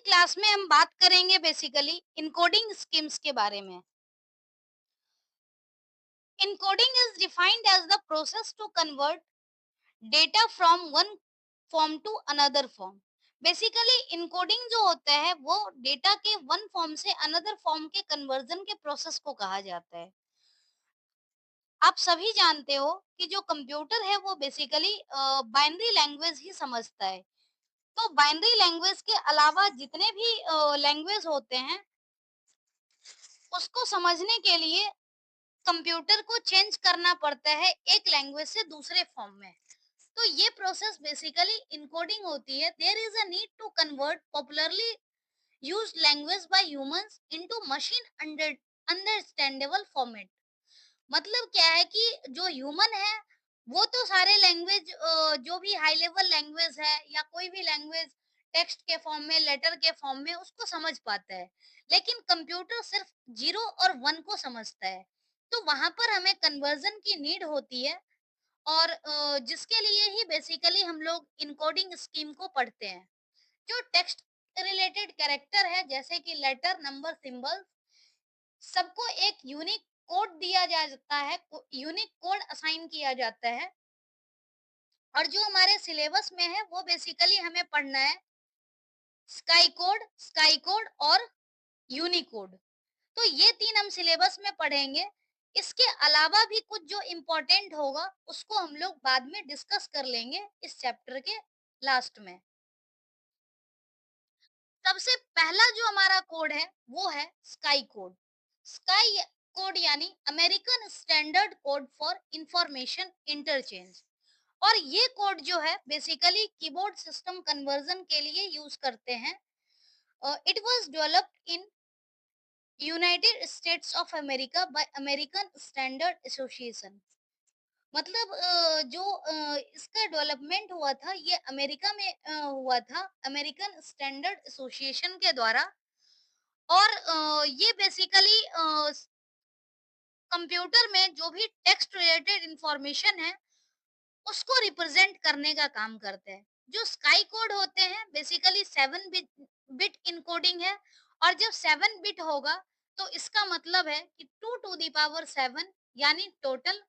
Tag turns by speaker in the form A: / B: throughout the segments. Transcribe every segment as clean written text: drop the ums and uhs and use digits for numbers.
A: Class में हम बात करेंगे बेसिकली इनकोडिंग स्कीम्स के बारे में। Encoding is defined as the process to convert data from one form to another form. Basically encoding जो होता है वो डेटा के वन फॉर्म से अनदर फॉर्म के कन्वर्जन के प्रोसेस को कहा जाता है। आप सभी जानते हो कि जो कंप्यूटर है वो बेसिकली बाइनरी लैंग्वेज ही समझता है। तो बाइनरी लैंग्वेज के अलावा जितने भी लैंग्वेज होते हैं उसको समझने के लिए कंप्यूटर को चेंज करना पड़ता है एक लैंग्वेज से दूसरे फॉर्म में। तो ये प्रोसेस बेसिकली इनकोडिंग होती है। There is a need to convert popularly used language by humans into machine understandable format. मतलब क्या है कि जो ह्यूमन है वो तो सारे लैंग्वेज जो भी हाई लेवल लैंग्वेज है या कोई भी लैंग्वेज टेक्स्ट के फॉर्म में लेटर के फॉर्म में उसको समझ पाता है, लेकिन कंप्यूटर सिर्फ जीरो और वन को समझता है। तो वहां पर हमें कन्वर्जन की नीड होती है और जिसके लिए ही बेसिकली हम लोग इनकोडिंग स्कीम को पढ़ते हैं। जो टेक्स्ट रिलेटेड कैरेक्टर है जैसे कि लेटर नंबर सिंबल सबको एक यूनिक कोड दिया जाता है, यूनिक कोड असाइन किया जाता है। और जो हमारे सिलेबस में है वो बेसिकली हमें पढ़ना है स्काई कोड और यूनिकोड। तो ये तीन हम सिलेबस में पढ़ेंगे। इसके अलावा भी कुछ जो इम्पोर्टेंट होगा उसको हम लोग बाद में डिस्कस कर लेंगे इस चैप्टर के लास्ट में। सबसे पहला जो हमारा कोड है वो है स्काई कोड। स्काई कोड यानी American standard code for information interchange. और ये कोड जो है बेसिकली कीबोर्ड सिस्टम कन्वर्जन के लिए यूज करते हैं। It was developed in United states of America bye American standard association. मतलब इसका डेवलपमेंट हुआ था ये अमेरिका में हुआ था अमेरिकन स्टैंडर्ड एसोसिएशन के द्वारा। और ये बेसिकली कंप्यूटर में जो भी टेक्स्ट रिलेटेड इंफॉर्मेशन है उसको रिप्रेजेंट करने का काम करते हैं। जो स्काई कोड होते हैं बेसिकली 7 बिट इनकोडिंग है। और जब 7 बिट होगा तो इसका मतलब है कि 2 to the power 7 यानी टोटल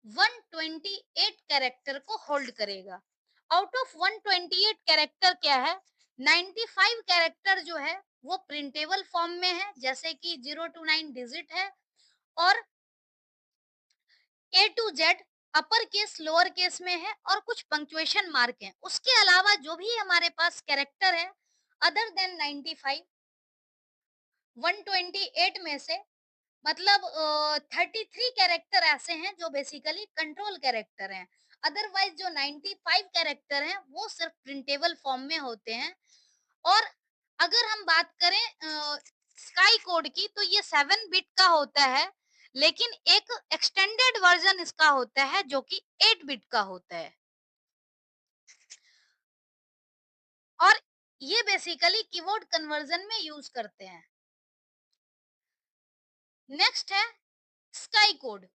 A: 128 कैरेक्टर को होल्ड करेगा। आउट ऑफ 128 कैरेक्टर क्या है, 95 कैरेक्टर जो है वो प्रिंटेबल फॉर्म में है जैसे कि 0 to 9 डिजिट है। और A to Z upper case lower case में है और कुछ पंक्चुएशन मार्क हैं। उसके अलावा जो भी हमारे पास कैरेक्टर है अदर देन 95 128 में से मतलब 33 कैरेक्टर ऐसे हैं जो बेसिकली कंट्रोल कैरेक्टर हैं। अदरवाइज जो 95 कैरेक्टर हैं वो सिर्फ प्रिंटेबल फॉर्म में होते हैं। और अगर हम बात करें स्काई कोड की तो ये 7 बिट का होता है, लेकिन एक एक्सटेंडेड वर्जन इसका होता है जो कि 8 बिट का होता है। और ये बेसिकली कीबोर्ड कन्वर्जन में यूज करते हैं। नेक्स्ट है स्काई कोड।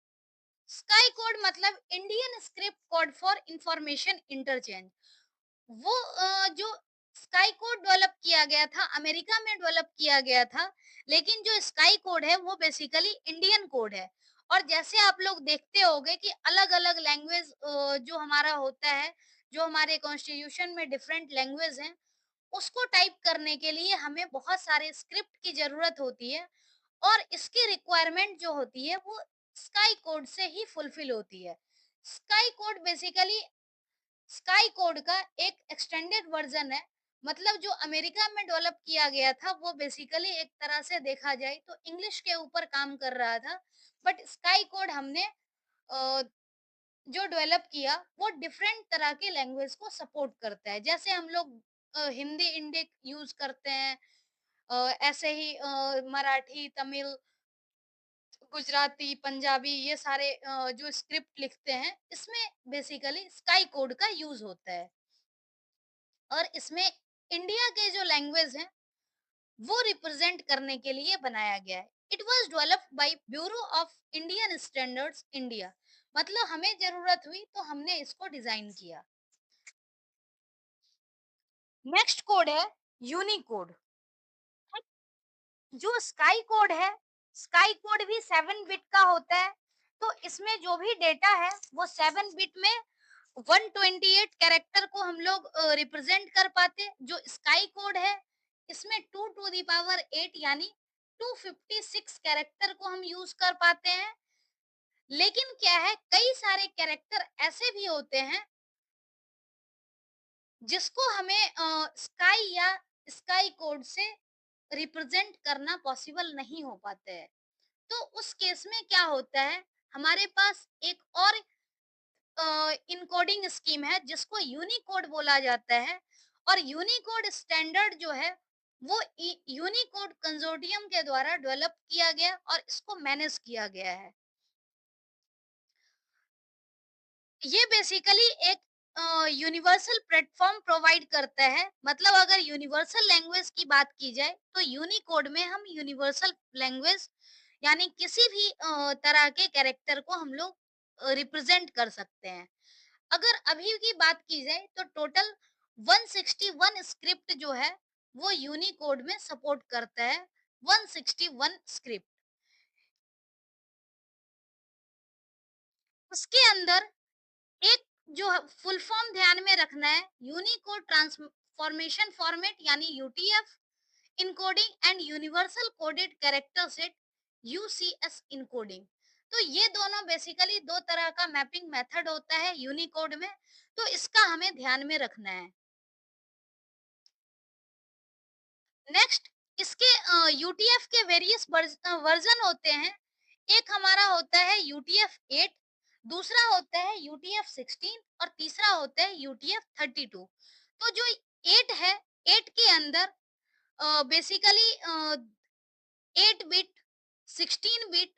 A: स्काई कोड मतलब Indian script code for information interchange. वो जो स्काई कोड डेवलप किया गया था अमेरिका में डेवलप किया गया था, लेकिन जो स्काई कोड है वो बेसिकली इंडियन कोड है। और जैसे आप लोग देखते होंगे कि अलग अलग लैंग्वेज जो हमारा होता है, जो हमारे कॉन्स्टिट्यूशन में डिफरेंट लैंग्वेज हैं उसको टाइप करने के लिए हमें बहुत सारे स्क्रिप्ट की जरूरत होती है। और इसकी रिक्वायरमेंट जो होती है वो स्काई कोड से ही फुलफिल होती है। Sky code basically sky code का एक एक्सटेंडेड वर्जन है। मतलब जो अमेरिका में डेवलप किया गया था वो बेसिकली एक तरह से देखा जाए तो इंग्लिश के ऊपर काम कर रहा था। बट स्काई कोड हमने जो डेवलप किया वो डिफरेंट तरह के लैंग्वेज को सपोर्ट करता है। जैसे हम लोग हिंदी इंडिक यूज करते हैं, ऐसे ही मराठी तमिल गुजराती पंजाबी ये सारे जो स्क्रिप्ट लिखते हैं इसमें बेसिकली स्काई कोड का यूज होता है। और इसमें इंडिया के जो लैंग्वेज हैं वो रिप्रेजेंट करने के लिए बनाया गया है। It was developed by bureau of Indian standards India. मतलब हमें जरूरत हुई तो हमने इसको डिजाइन किया। नेक्स्ट कोड है यूनिकोड। जो स्काई कोड है, स्काई कोड भी 7 बिट का होता है। तो इसमें जो भी डेटा है वो 7 बिट में 128 कैरेक्टर को हम लोग रिप्रेजेंट कर पाते हैं। जो स्काई कोड है इसमें 2 टू द पावर 8 यानी 256 कैरेक्टर को हम यूज कर पाते हैं। लेकिन क्या है, कई सारे कैरेक्टर ऐसे भी होते हैं जिसको हमें स्काई या स्काई कोड से रिप्रेजेंट करना पॉसिबल नहीं हो पाता है। तो उस केस में क्या होता है, हमारे पास एक और इनकोडिंग स्कीम है जिसको यूनिकोड बोला जाता है। और यूनिकोड स्टैंडर्ड जो है वो यूनिकोड कंसोर्टियम के द्वारा डेवलप किया गया और इसको मैनेज किया गया है। ये बेसिकली एक यूनिवर्सल प्लेटफॉर्म प्रोवाइड करता है। मतलब अगर यूनिवर्सल लैंग्वेज की बात की जाए तो यूनिकोड में हम यूनिवर्सल लैंग्वेज यानी किसी भी तरह के कैरेक्टर को हम लोग रिप्रेजेंट कर सकते हैं। अगर अभी की बात की जाए तो टोटल 161 स्क्रिप्ट जो है वो यूनिकोड में सपोर्ट करता है। 161 स्क्रिप्ट, उसके अंदर एक जो फुल फॉर्म ध्यान में रखना है, यूनिकोड ट्रांसफॉर्मेशन फॉर्मेट यानी UTF, encoding and universal coded character set UCS encoding. तो ये दोनों बेसिकली दो तरह का मैपिंग मेथड होता है यूनिकोड में। तो इसका हमें ध्यान में रखना है। नेक्स्ट, इसके यूटीएफ के वेरियस वर्जन होते हैं। एक हमारा होता है यूटीएफ 8, दूसरा होता है यूटीएफ 16 और तीसरा होता है यूटीएफ 32। तो जो 8 है, 8 के अंदर बेसिकली 8 बिट, 16 बिट,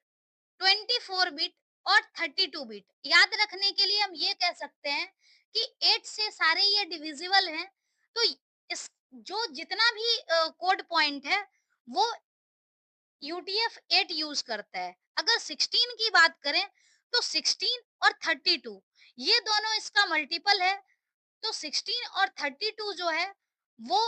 A: 24 बिट और 32 बिट। याद रखने के लिए हम ये कह सकते हैं कि 8 से सारे ये डिविजिबल हैं। तो इस जो जितना भी कोड पॉइंट है वो यूटीएफ 8 यूज करता है। अगर 16 की बात करें तो 16 और 32 ये दोनों इसका मल्टीपल है। तो 16 और 32 जो है वो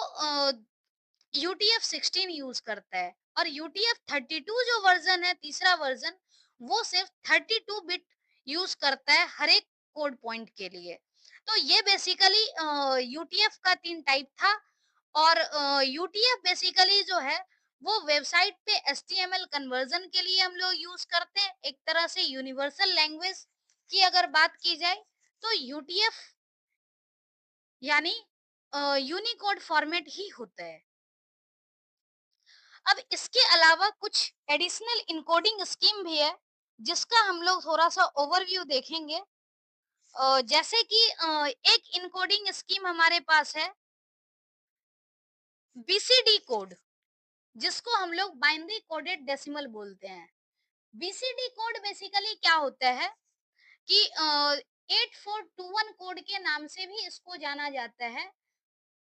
A: यूटीएफ 16 यूज करता है। और यूटीएफ 32 जो वर्जन है, तीसरा वर्जन, वो सिर्फ 32 बिट यूज करता है हर एक कोड पॉइंट के लिए। तो ये बेसिकली यूटीएफ का 3 टाइप था। और यूटीएफ बेसिकली जो है वो वेबसाइट पे एचटीएमएल कन्वर्जन के लिए हम लोग यूज करते हैं। एक तरह से यूनिवर्सल लैंग्वेज की अगर बात की जाए तो यूटीएफ यानी यूनिकोड फॉर्मेट ही होता है। अब इसके अलावा कुछ एडिशनल इनकोडिंग स्कीम भी है जिसका हम लोग थोड़ा सा ओवरव्यू देखेंगे। जैसे कि एक इनकोडिंग स्कीम हमारे पास है बीसीडी कोड, जिसको हम लोग बाइनरी कोडेड डेसिमल बोलते हैं। बीसीडी कोड बेसिकली क्या होता है कि 8421 कोड के नाम से भी इसको जाना जाता है।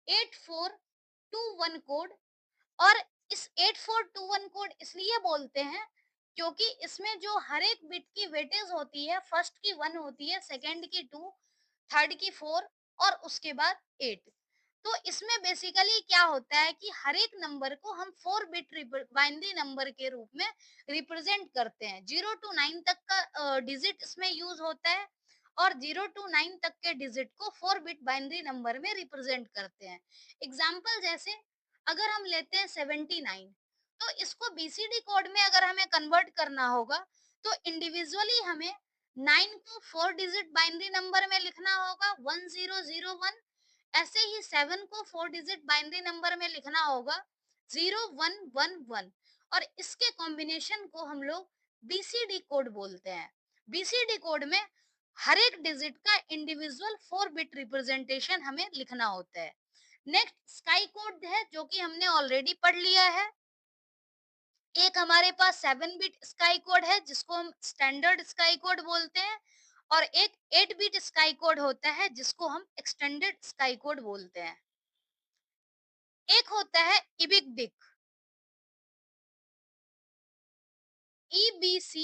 A: 8421 कोड। और इस 8421 कोड इसलिए बोलते हैं क्योंकि इसमें जो हर एक बिट की वेटेज होती है, फर्स्ट की 1 होती है, सेकंड की 2, थर्ड की 4 और उसके बाद 8। तो इसमें बेसिकली क्या होता है कि हर एक नंबर को हम 4 बिट बाइनरी नंबर के रूप में रिप्रेजेंट करते हैं। 0 टू 9 तक का डिजिट इसमें यूज होता है और 0 टू 9 तक के डिजिट को 4 बिट बाइनरी नंबर में रिप्रेजेंट करते हैं। एग्जाम्पल जैसे अगर हम लेते हैं 79, तो इसको बीसीडी कोड में अगर हमें कन्वर्ट करना होगा तो इंडिविजुअली हमें 9 को 4 डिजिट बाइनरी नंबर में लिखना होगा 1001। ऐसे ही 7 को 4 डिजिट बाइनरी नंबर में लिखना होगा 0111। और इसके कॉम्बिनेशन को हम लोग बीसीडी कोड बोलते हैं। बीसीडी कोड में हर एक डिजिट का इंडिविजुअल 4 बिट रिप्रेजेंटेशन हमें लिखना होता है। नेक्स्ट स्काई कोड है जो कि हमने ऑलरेडी पढ़ लिया है। एक हमारे पास 7 बिट स्काई कोड है जिसको हम स्टैंडर्ड स्काई कोड बोलते हैं। और एक 8 बिट स्काई कोड होता है जिसको हम एक्सटेंडेड स्काई कोड बोलते हैं। एक होता है इबिक डिक, EBC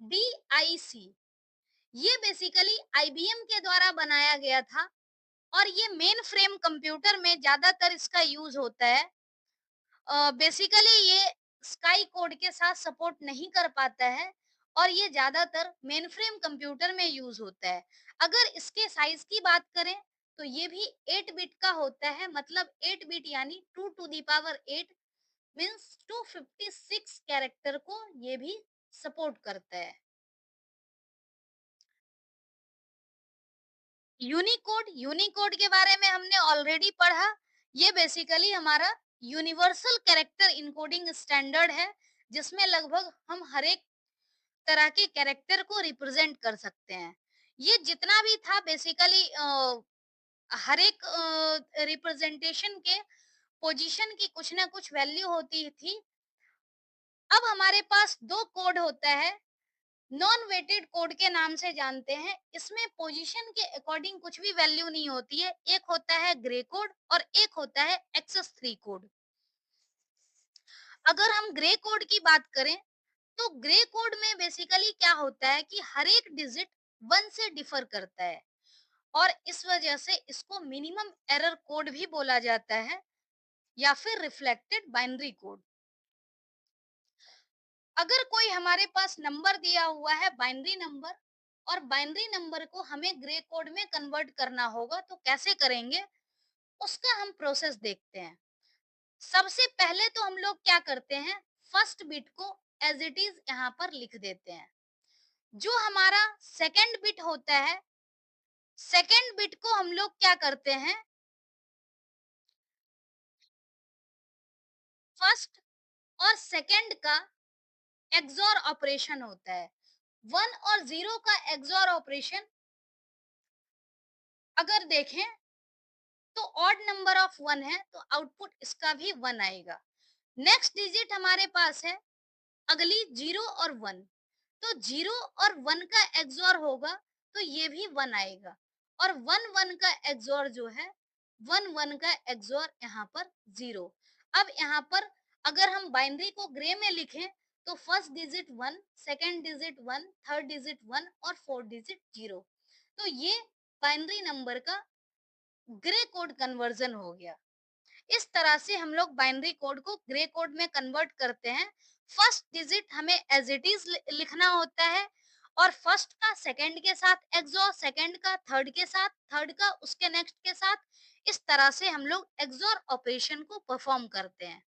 A: DIC। ये बेसिकली IBM के द्वारा बनाया गया था और ये मेन फ्रेम कंप्यूटर में ज्यादातर इसका यूज होता है। बेसिकली ये स्काई कोड के साथ सपोर्ट नहीं कर पाता है और ये ज्यादातर मेनफ्रेम कंप्यूटर में यूज होता है। अगर इसके साइज की बात करें तो ये भी 8 बिट का होता है, मतलब 8 बिट यानी 2 to the power 8 means 256 character को ये भी सपोर्ट करता है। यूनिकोड के बारे में हमने ऑलरेडी पढ़ा। ये बेसिकली हमारा यूनिवर्सल कैरेक्टर इनकोडिंग स्टैंडर्ड है, जिसमें लगभग हम हर एक तरह के कैरेक्टर को रिप्रेजेंट कर सकते हैं। ये जितना भी था बेसिकली हर एक रिप्रेजेंटेशन के पोजीशन की कुछ ना कुछ वैल्यू होती थी। अब हमारे पास दो कोड होता है, नॉन वेटेड कोड के नाम से जानते हैं। इसमें पोजीशन के अकॉर्डिंग कुछ भी वैल्यू नहीं होती है। एक होता है ग्रे कोड और एक होता है एक्सेस 3 कोड। अगर हम ग्रे कोड की बात करें तो ग्रे कोड में बेसिकली क्या होता है कि हर एक डिजिट 1 से डिफर करता है और इस वजह से इसको मिनिमम एरर कोड भी बोला जाता है या फिर रिफ्लेक्टेड बाइनरी कोड। अगर कोई हमारे पास नंबर दिया हुआ है बाइनरी नंबर और बाइनरी नंबर को हमें ग्रे कोड में कन्वर्ट करना होगा तो कैसे करेंगे, उसका हम प्रोसेस देखते हैं। सबसे पहले तो हम लोग क्या करते हैं, फर्स्ट बिट को एज इट इज यहाँ पर लिख देते हैं। जो हमारा सेकंड बिट होता है, सेकंड बिट को हम लोग क्या करते हैं, फर्स्ट और सेकंड का एक्सओर ऑपरेशन होता है। 1 और 0 का एक्सओर ऑपरेशन अगर देखें तो ऑड नंबर ऑफ 1 है तो आउटपुट इसका भी 1 आएगा। नेक्स्ट डिजिट हमारे पास है अगली 0 और 1, तो 0 और 1 का एक्सओर होगा तो ये भी 1 आएगा और 1 1 का एक्सओर जो है 1 1 का एक्सओर यहाँ पर 0। अब यहाँ पर अगर हम बाइनरी को ग्रे में लिखें तो first digit 1, second digit 1, third digit 1 और फोर्थ डिजिट 0। तो ये बाइनरी नंबर का ग्रे कोड कन्वर्जन हो गया। इस तरह से हम लोग बाइनरी कोड को ग्रे कोड में कन्वर्ट करते हैं। फर्स्ट डिजिट हमें एज इट इज लिखना होता है और फर्स्ट का सेकंड के साथ एक्सओर, सेकंड का थर्ड के साथ, थर्ड का उसके नेक्स्ट के साथ। इस तरह से हम लोग एक्सओर ऑपरेशन को परफॉर्म करते हैं।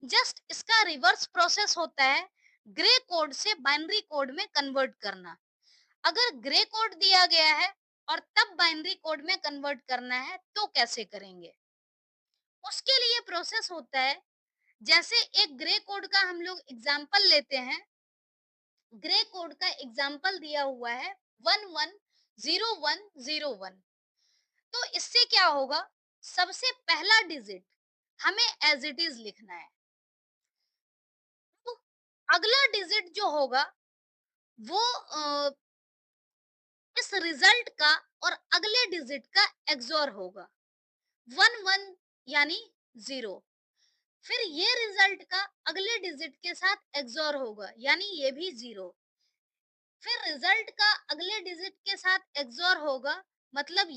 A: जस्ट इसका रिवर्स प्रोसेस होता है ग्रे कोड से बाइनरी कोड में कन्वर्ट करना। अगर ग्रे कोड दिया गया है और तब बाइनरी कोड में कन्वर्ट करना है तो कैसे करेंगे, उसके लिए प्रोसेस होता है। जैसे एक ग्रे कोड का हम लोग एग्जांपल लेते हैं। ग्रे कोड का एग्जांपल दिया हुआ है 110101। तो इससे क्या होगा, सबसे पहला डिजिट हमें एज इट इज लिखना है। तो अगला डिजिट जो होगा वो इस रिजल्ट का और अगले डिजिट का एक्सओर होगा। 11 यानी 0। फिर ये रिजल्ट का अगले डिजिट के साथ एक्सओर होगा यानी ये भी 0। फिर रिजल्ट का अगले डिजिट के साथ एक्सओर होगा, मतलब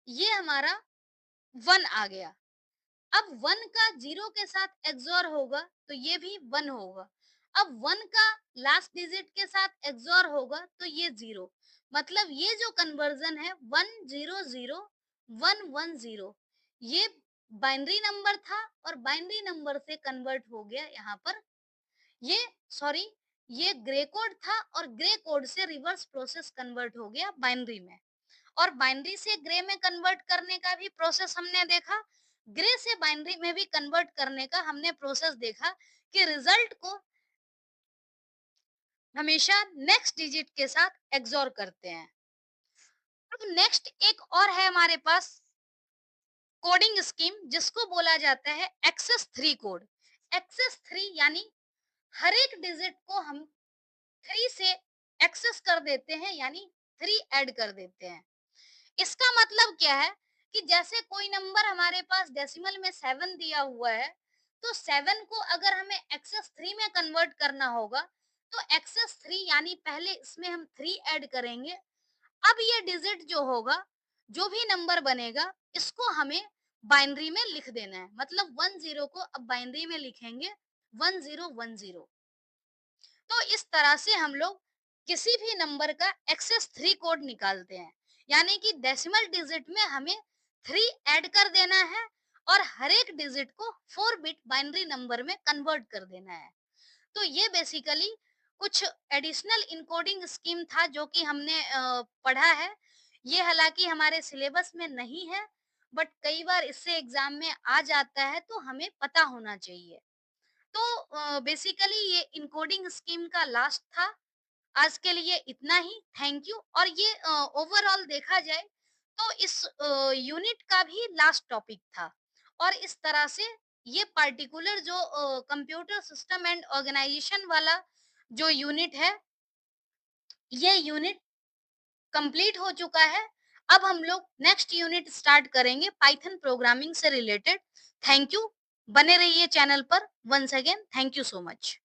A: ये हमारा 1 आ गया। अब 1 का 0 के साथ एक्सओर होगा तो ये भी 1 होगा। अब 1 का लास्ट डिजिट के साथ एक्सओर होगा तो ये 0। मतलब ये जो कन्वर्जन है 100 110, ये बाइनरी नंबर था और बाइनरी नंबर से कन्वर्ट हो गया यहाँ पर ये सॉरी ये ग्रे कोड था और ग्रे कोड से रिवर्स प्रोसेस कन्वर्ट हो गया बाइनरी में। और बाइनरी से ग्रे में कन्वर्ट करने का भी प्रोसेस हमने देखा। ग्रे से बाइनरी में भी कन्वर्ट करने का हमने प्रोसेस देखा कि रिजल्ट को हमेशा नेक्स्ट डिजिट के साथ एक्सओर करते हैं। अब नेक्स्ट एक और है हमारे पास कोडिंग स्कीम जिसको बोला जाता है एक्सेस 3 कोड। एक्सेस 3 यानी हर एक डिजिट को हम 3 से एक्सेस कर देते हैं यानी 3 ऐड कर देते हैं। इसका मतलब क्या है कि जैसे कोई नंबर हमारे पास डेसिमल में 7 दिया हुआ है, तो 7 को अगर हमें एक्सेस 3 में कन्वर्ट करना होगा, तो एक्सेस 3 यानी पहले इसमें हम 3 ऐड करेंगे। अब ये डिजिट जो होगा, जो भी नंबर बनेगा, इसको हमें बाइनरी में लिख देना है। मतलब 10 को अब बाइनरी में लिखेंगे 1010। तो इस तरह से हम लोग किसी भी नंबर का एक्सेस 3 कोड निकालते हैं। यानी कि डेसिमल डिजिट में हमें 3 ऐड कर देना है और हर एक डिजिट को 4 बिट बाइनरी नंबर में कन्वर्ट कर देना है। तो ये बेसिकली कुछ एडिशनल इनकोडिंग स्कीम था जो कि हमने पढ़ा है। ये हालाँकि हमारे सिलेबस में नहीं है, बट कई बार इससे एग्ज़ाम में आ जाता है तो हमें पता होना चाहिए। तो बेसिकली ये इनकोडिंग स्कीम का लास्ट था। आज के लिए इतना ही। Thank you. और ये ओवरऑल देखा जाए तो इस यूनिट का भी लास्ट टॉपिक था। और इस तरह से ये पार्टिकुलर जो कंप्यूटर सिस्टम एंड ऑर्गेनाइजेशन वाला जो यूनिट है, ये यूनिट कंप्लीट हो चुका है। अब हम लोग नेक्स्ट यूनिट स्टार्ट करेंगे पाइथन प्रोग्रामिंग से रिलेटेड। Thank you. बने रहिए चैनल पर। Once again thank you so much.